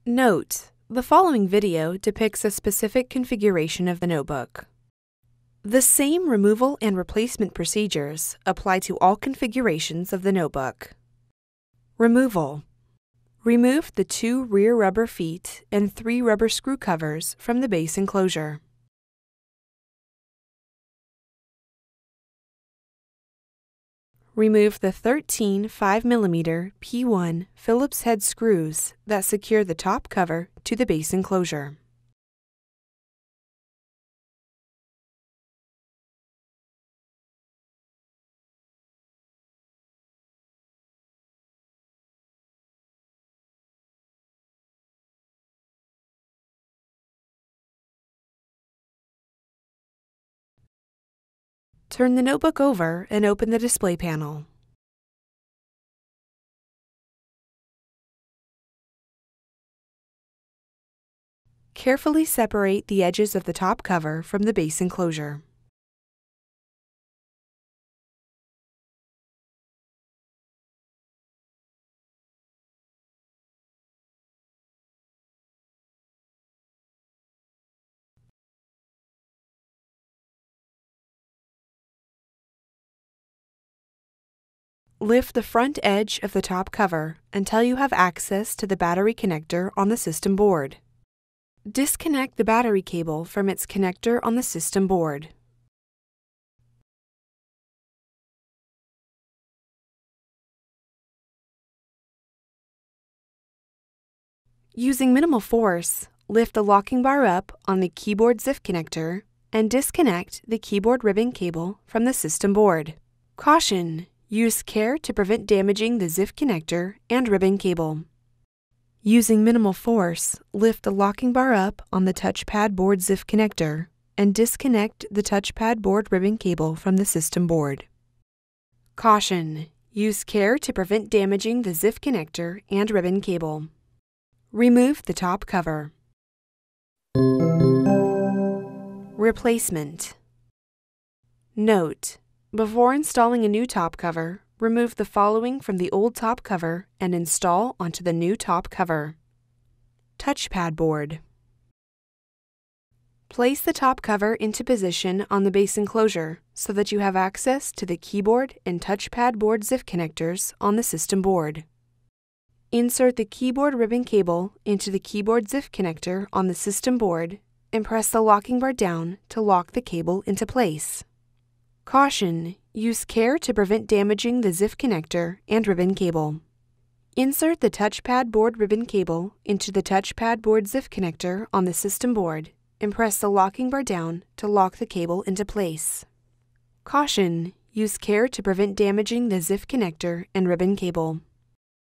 Note: the following video depicts a specific configuration of the notebook. The same removal and replacement procedures apply to all configurations of the notebook. Removal: remove the 2 rear rubber feet and 3 rubber screw covers from the base enclosure. Remove the 13 5mm P1 Phillips-head screws that secure the top cover to the base enclosure. Turn the notebook over and open the display panel. Carefully separate the edges of the top cover from the base enclosure. Lift the front edge of the top cover until you have access to the battery connector on the system board. Disconnect the battery cable from its connector on the system board. Using minimal force, lift the locking bar up on the keyboard ZIF connector and disconnect the keyboard ribbon cable from the system board. Caution: use care to prevent damaging the ZIF connector and ribbon cable. Using minimal force, lift the locking bar up on the touchpad board ZIF connector and disconnect the touchpad board ribbon cable from the system board. Caution: use care to prevent damaging the ZIF connector and ribbon cable. Remove the top cover. Replacement. Note: before installing a new top cover, remove the following from the old top cover and install onto the new top cover. Touchpad board. Place the top cover into position on the base enclosure so that you have access to the keyboard and touchpad board ZIF connectors on the system board. Insert the keyboard ribbon cable into the keyboard ZIF connector on the system board and press the locking bar down to lock the cable into place. Caution: use care to prevent damaging the ZIF connector and ribbon cable. Insert the touchpad board ribbon cable into the touchpad board ZIF connector on the system board and press the locking bar down to lock the cable into place. Caution: use care to prevent damaging the ZIF connector and ribbon cable.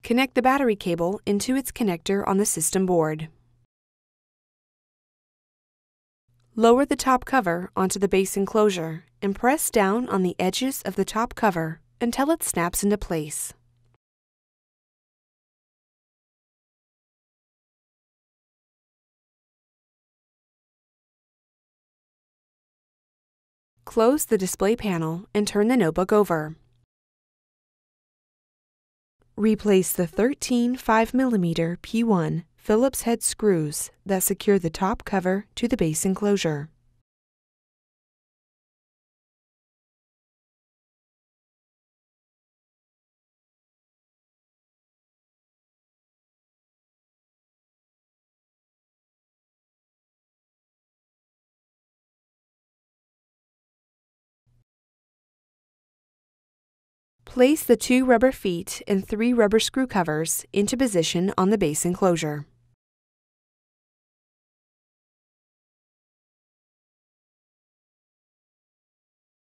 Connect the battery cable into its connector on the system board. Lower the top cover onto the base enclosure and press down on the edges of the top cover until it snaps into place. Close the display panel and turn the notebook over. Replace the 13 5mm P1 Phillips-head screws that secure the top cover to the base enclosure. Place the 2 rubber feet and 3 rubber screw covers into position on the base enclosure.